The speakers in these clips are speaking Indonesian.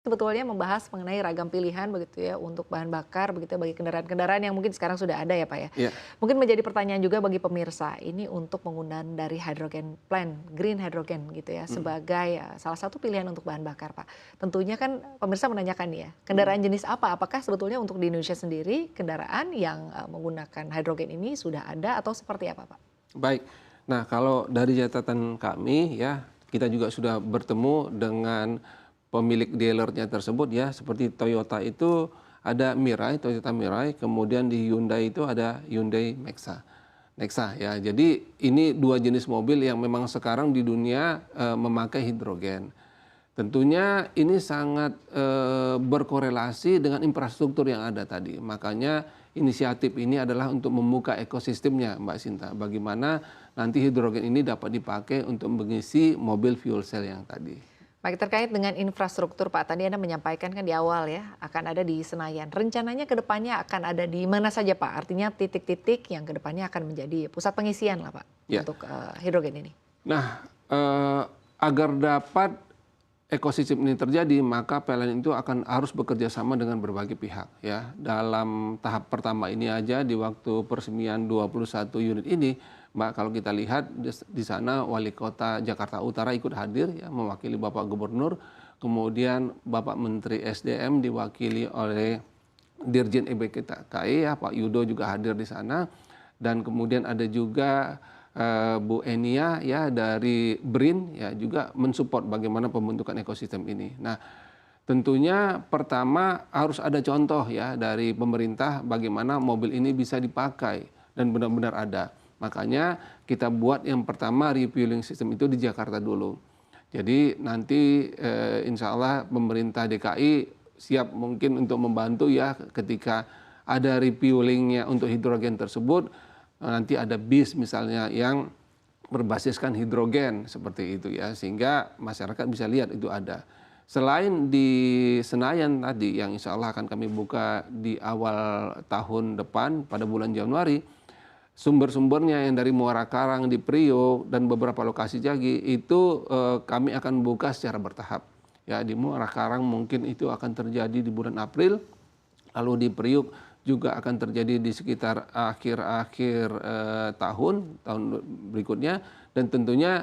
Sebetulnya membahas mengenai ragam pilihan begitu ya untuk bahan bakar begitu ya bagi kendaraan-kendaraan yang mungkin sekarang sudah ada ya Pak ya. Iya, Mungkin menjadi pertanyaan juga bagi pemirsa ini untuk penggunaan dari hydrogen plant, green hydrogen gitu ya mhm sebagai salah satu pilihan untuk bahan bakar Pak. Tentunya kan pemirsa menanyakan nih ya, mhm. kendaraan jenis apa? Apakah sebetulnya untuk di Indonesia sendiri kendaraan yang menggunakan hydrogen ini sudah ada atau seperti apa Pak? Baik. Nah, kalau dari catatan kami ya, kita juga sudah bertemu dengan pemilik dealernya tersebut ya, seperti Toyota itu ada Mirai, Toyota Mirai, kemudian di Hyundai itu ada Hyundai Nexa ya. Jadi ini dua jenis mobil yang memang sekarang di dunia memakai hidrogen. Tentunya ini sangat berkorelasi dengan infrastruktur yang ada tadi. Makanya inisiatif ini adalah untuk membuka ekosistemnya, Mbak Sinta. Bagaimana nanti hidrogen ini dapat dipakai untuk mengisi mobil fuel cell yang tadi. Baik, terkait dengan infrastruktur Pak, tadi Anda menyampaikan kan di awal ya, akan ada di Senayan. Rencananya ke depannya akan ada di mana saja Pak? Artinya titik-titik yang ke depannya akan menjadi pusat pengisian lah Pak, Ya. untuk hidrogen ini. Nah, agar dapat ekosistem ini terjadi, maka PLN itu akan harus bekerja sama dengan berbagai pihak ya. Dalam tahap pertama ini aja di waktu peresmian 21 unit ini, Mbak, kalau kita lihat di sana Wali Kota Jakarta Utara ikut hadir ya mewakili Bapak Gubernur, kemudian Bapak Menteri SDM diwakili oleh Dirjen EBKTKI ya Pak Yudo juga hadir di sana, dan kemudian ada juga Bu Enia ya dari BRIN ya juga mensupport bagaimana pembentukan ekosistem ini. Nah, tentunya pertama harus ada contoh ya dari pemerintah bagaimana mobil ini bisa dipakai dan benar-benar ada. Makanya kita buat yang pertama refueling system itu di Jakarta dulu. Jadi nanti insya Allah pemerintah DKI siap mungkin untuk membantu ya ketika ada refuelingnya untuk hidrogen tersebut. Nanti ada bis misalnya yang berbasiskan hidrogen seperti itu ya, sehingga masyarakat bisa lihat itu ada. Selain di Senayan tadi yang insya Allah akan kami buka di awal tahun depan pada bulan Januari, sumber-sumbernya yang dari Muara Karang di Priok dan beberapa lokasi lagi itu kami akan buka secara bertahap. Ya, di Muara Karang mungkin itu akan terjadi di bulan April, lalu di Priuk juga akan terjadi di sekitar akhir-akhir tahun berikutnya, dan tentunya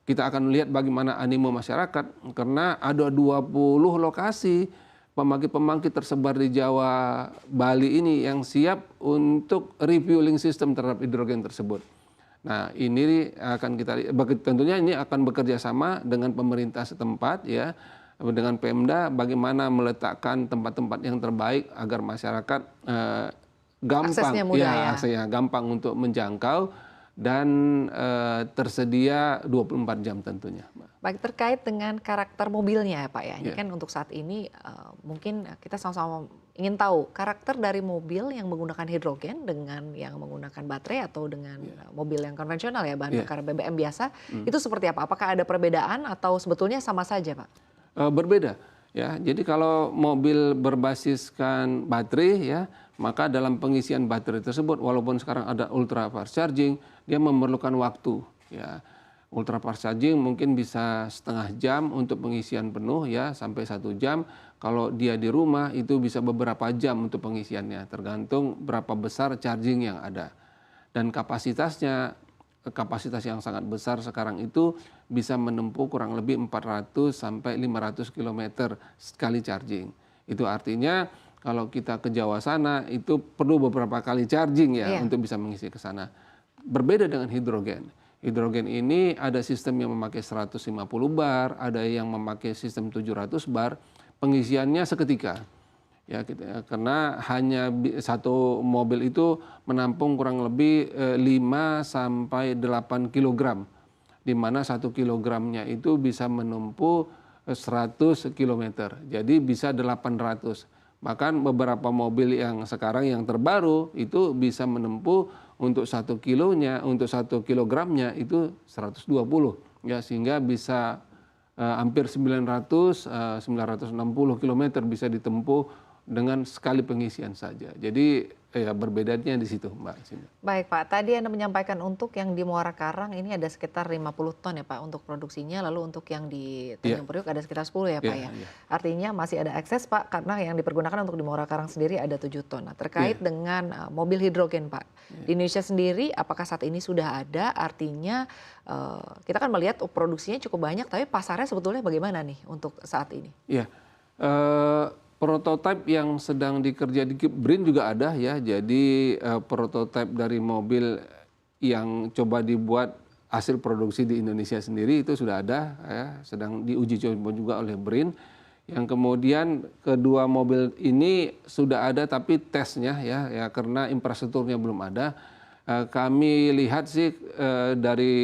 kita akan melihat bagaimana animo masyarakat karena ada 20 lokasi pembangkit-pembangkit tersebar di Jawa Bali ini yang siap untuk refueling system terhadap hidrogen tersebut. Nah, ini akan tentunya ini akan bekerja sama dengan pemerintah setempat ya, dengan Pemda bagaimana meletakkan tempat-tempat yang terbaik agar masyarakat Aksesnya gampang mudah ya ya. aksesnya gampang untuk menjangkau dan tersedia 24 jam tentunya, Mbak. Baik, terkait dengan karakter mobilnya ya Pak ya. Ini Ya, kan untuk saat ini mungkin kita sama-sama ingin tahu karakter dari mobil yang menggunakan hidrogen dengan yang menggunakan baterai atau dengan ya, mobil yang konvensional ya bahan ya. bakar BBM biasa, Hmm. itu seperti apa? Apakah ada perbedaan atau sebetulnya sama saja Pak? Berbeda ya. Jadi kalau mobil berbasiskan baterai ya, maka dalam pengisian baterai tersebut walaupun sekarang ada ultra fast charging, dia memerlukan waktu ya. Ultra fast charging mungkin bisa setengah jam untuk pengisian penuh ya, sampai 1 jam. Kalau dia di rumah itu bisa beberapa jam untuk pengisiannya, tergantung berapa besar charging yang ada. Dan kapasitas yang sangat besar sekarang itu bisa menempuh kurang lebih 400 sampai 500 km sekali charging. Itu artinya kalau kita ke Jawa sana itu perlu beberapa kali charging ya Iya. untuk bisa mengisi ke sana. Berbeda dengan hidrogen. Hidrogen ini ada sistem yang memakai 150 bar, ada yang memakai sistem 700 bar, pengisiannya seketika. Ya, karena hanya satu mobil itu menampung kurang lebih 5 sampai 8 kilogram, di mana 1 kilogramnya itu bisa menempuh 100 kilometer, jadi bisa 800. Bahkan beberapa mobil yang sekarang yang terbaru itu bisa menempuh untuk 1 kilonya, untuk 1 kilogramnya itu 120 ya, sehingga bisa hampir 960 kilometer bisa ditempuh dengan sekali pengisian saja. Jadi ya berbedanya di situ, Mbak Sinta. Baik Pak, tadi Anda menyampaikan untuk yang di Muara Karang ini ada sekitar 50 ton ya Pak untuk produksinya, lalu untuk yang di Iya, Tanjung Priok ada sekitar 10 ya Pak iya, ya. iya. Artinya masih ada akses Pak, karena yang dipergunakan untuk di Muara Karang sendiri ada 7 ton. Nah, terkait Iya, dengan mobil hidrogen Pak, di Indonesia sendiri apakah saat ini sudah ada? Artinya kita kan melihat produksinya cukup banyak, tapi pasarnya sebetulnya bagaimana nih untuk saat ini? iya. Prototipe yang sedang dikerja di BRIN juga ada ya. Jadi prototipe dari mobil yang coba dibuat hasil produksi di Indonesia sendiri itu sudah ada ya, sedang diuji coba juga oleh BRIN. Yang kemudian kedua mobil ini sudah ada tapi tesnya ya karena infrastrukturnya belum ada. Kami lihat sih dari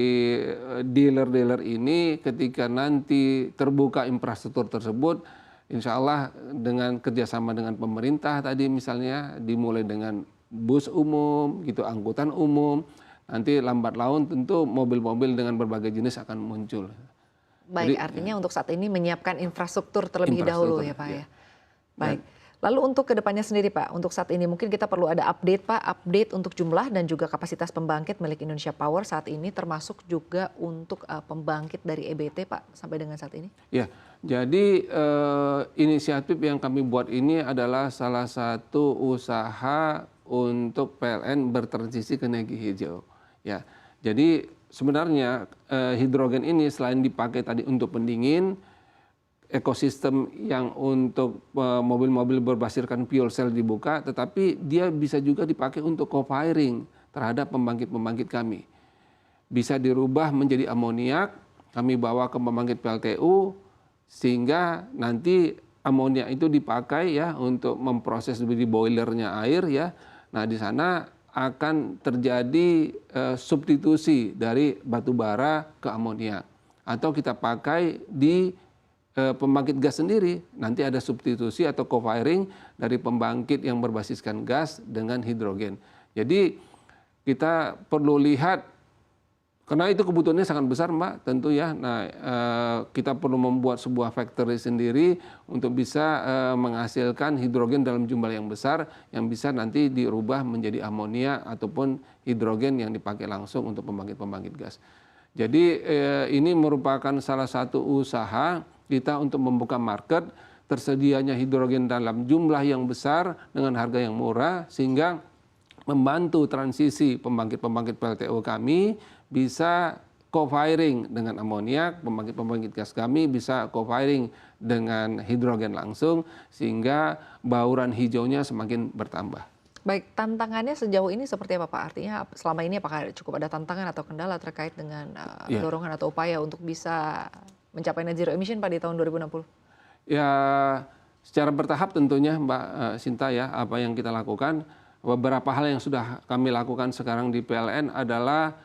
dealer-dealer ini ketika nanti terbuka infrastruktur tersebut, insya Allah dengan kerjasama dengan pemerintah tadi misalnya dimulai dengan bus umum gitu, angkutan umum, nanti lambat laun tentu mobil-mobil dengan berbagai jenis akan muncul. Baik, Jadi artinya untuk saat ini menyiapkan infrastruktur terlebih dahulu ya Pak ya. Baik. Lalu untuk kedepannya sendiri Pak, untuk saat ini mungkin kita perlu ada update Pak, update untuk jumlah dan juga kapasitas pembangkit milik Indonesia Power saat ini, termasuk juga untuk pembangkit dari EBT Pak sampai dengan saat ini. Ya, jadi inisiatif yang kami buat ini adalah salah satu usaha untuk PLN bertransisi ke energi hijau. Ya, jadi sebenarnya hidrogen ini selain dipakai tadi untuk pendingin, ekosistem yang untuk mobil-mobil berbasiskan fuel cell dibuka, tetapi dia bisa juga dipakai untuk co-firing terhadap pembangkit-pembangkit kami. Bisa dirubah menjadi amoniak, kami bawa ke pembangkit PLTU, sehingga nanti amoniak itu dipakai ya untuk memproses di boilernya air ya. Nah di sana akan terjadi substitusi dari batu bara ke amoniak, atau kita pakai di pembangkit gas sendiri, nanti ada substitusi atau co-firing dari pembangkit yang berbasiskan gas dengan hidrogen. Jadi kita perlu lihat, karena itu kebutuhannya sangat besar Mbak tentu ya. Nah kita perlu membuat sebuah factory sendiri untuk bisa menghasilkan hidrogen dalam jumlah yang besar yang bisa nanti dirubah menjadi amonia ataupun hidrogen yang dipakai langsung untuk pembangkit-pembangkit gas. Jadi ini merupakan salah satu usaha kita untuk membuka market tersedianya hidrogen dalam jumlah yang besar dengan harga yang murah, sehingga membantu transisi pembangkit-pembangkit PLTU kami bisa co-firing dengan amoniak, pembangkit-pembangkit gas kami bisa co-firing dengan hidrogen langsung, sehingga bauran hijaunya semakin bertambah. Baik, tantangannya sejauh ini seperti apa Pak? Artinya selama ini apakah cukup ada tantangan atau kendala terkait dengan dorongan atau upaya untuk bisa mencapai net zero emission Pak di tahun 2060? Ya, secara bertahap tentunya Mbak Sinta ya, apa yang kita lakukan. Beberapa hal yang sudah kami lakukan sekarang di PLN adalah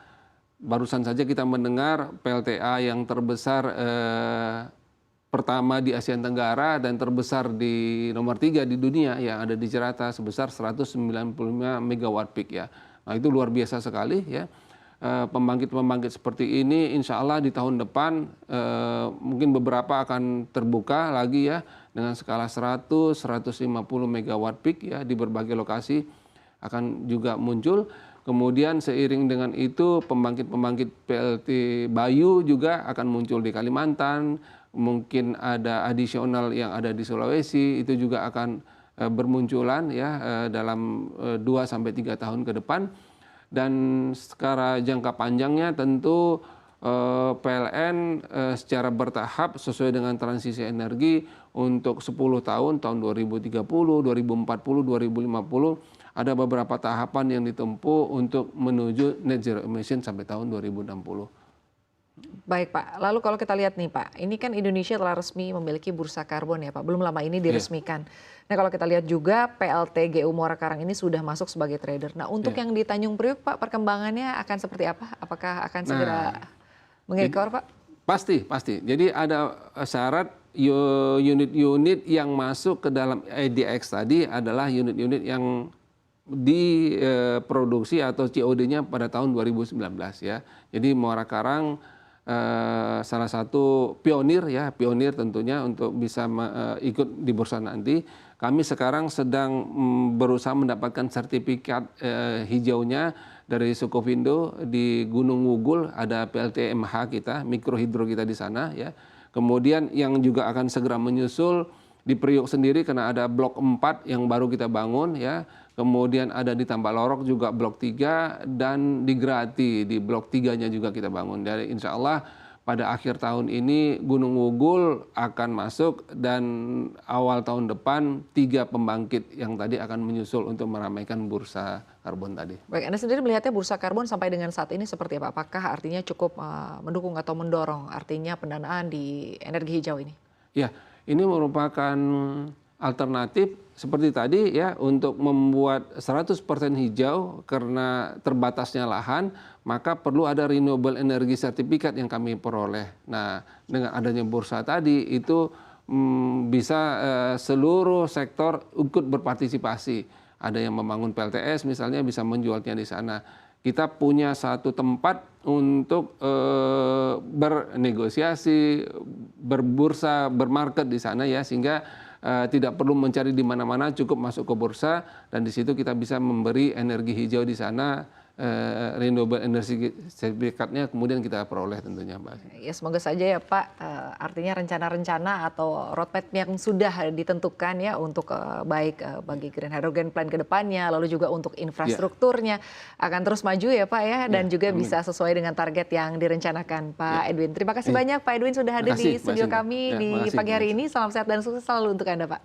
barusan saja kita mendengar PLTA yang terbesar pertama di Asia Tenggara dan terbesar di nomor 3 di dunia yang ada di Jakarta sebesar 195 megawatt peak ya. Nah itu luar biasa sekali ya. Pembangkit-pembangkit seperti ini insya Allah di tahun depan mungkin beberapa akan terbuka lagi ya dengan skala 100-150 megawatt peak ya di berbagai lokasi akan juga muncul. Kemudian seiring dengan itu pembangkit-pembangkit PLT Bayu juga akan muncul di Kalimantan, mungkin ada adisional yang ada di Sulawesi itu juga akan bermunculan ya dalam 2-3 tahun ke depan. Dan secara jangka panjangnya tentu PLN secara bertahap sesuai dengan transisi energi untuk 10 tahun 2030, 2040, 2050 ada beberapa tahapan yang ditempuh untuk menuju net zero emission sampai tahun 2060. Baik Pak, lalu kalau kita lihat nih Pak, ini kan Indonesia telah resmi memiliki bursa karbon ya Pak, belum lama ini diresmikan. Nah kalau kita lihat juga PLT GU Muara Karang ini sudah masuk sebagai trader. Nah untuk yang di Tanjung Priok Pak, perkembangannya akan seperti apa? Apakah akan segera mengekor Pak? Pasti. Jadi ada syarat unit-unit yang masuk ke dalam EDX tadi adalah unit-unit yang diproduksi atau COD-nya pada tahun 2019 ya. Jadi Muara Karang salah satu pionir tentunya untuk bisa ikut di bursa nanti. Kami sekarang sedang berusaha mendapatkan sertifikat hijaunya dari Sukovindo di Gunung Wugul, ada PLTMH kita, mikrohidro kita di sana ya. Kemudian yang juga akan segera menyusul di Priok sendiri karena ada blok 4 yang baru kita bangun ya. Kemudian ada di Tambalorok juga blok 3 dan di Grati di blok 3-nya juga kita bangun. Dari insya Allah pada akhir tahun ini Gunung Wugul akan masuk dan awal tahun depan 3 pembangkit yang tadi akan menyusul untuk meramaikan bursa karbon tadi. Baik, Anda sendiri melihatnya bursa karbon sampai dengan saat ini seperti apa? Apakah artinya cukup mendukung atau mendorong artinya pendanaan di energi hijau ini? Ya, ini merupakan alternatif seperti tadi ya untuk membuat 100% hijau karena terbatasnya lahan, maka perlu ada renewable energy certificate yang kami peroleh. Nah, dengan adanya bursa tadi itu bisa seluruh sektor ikut berpartisipasi. Ada yang membangun PLTS misalnya bisa menjualnya di sana. Kita punya satu tempat untuk bernegosiasi, berbursa, bermarket di sana ya, sehingga tidak perlu mencari di mana-mana, cukup masuk ke bursa dan di situ kita bisa memberi energi hijau di sana, renewable energy sertifikatnya kemudian kita peroleh tentunya, Mbak. Ya semoga saja ya Pak, artinya rencana-rencana atau roadmap yang sudah ditentukan ya untuk baik bagi Green Hydrogen Plan ke depannya, lalu juga untuk infrastrukturnya akan terus maju ya Pak ya, dan juga bisa sesuai dengan target yang direncanakan Pak Edwin. Terima kasih banyak Pak Edwin sudah hadir di studio kami di pagi hari ini. Salam sehat dan sukses selalu untuk Anda Pak.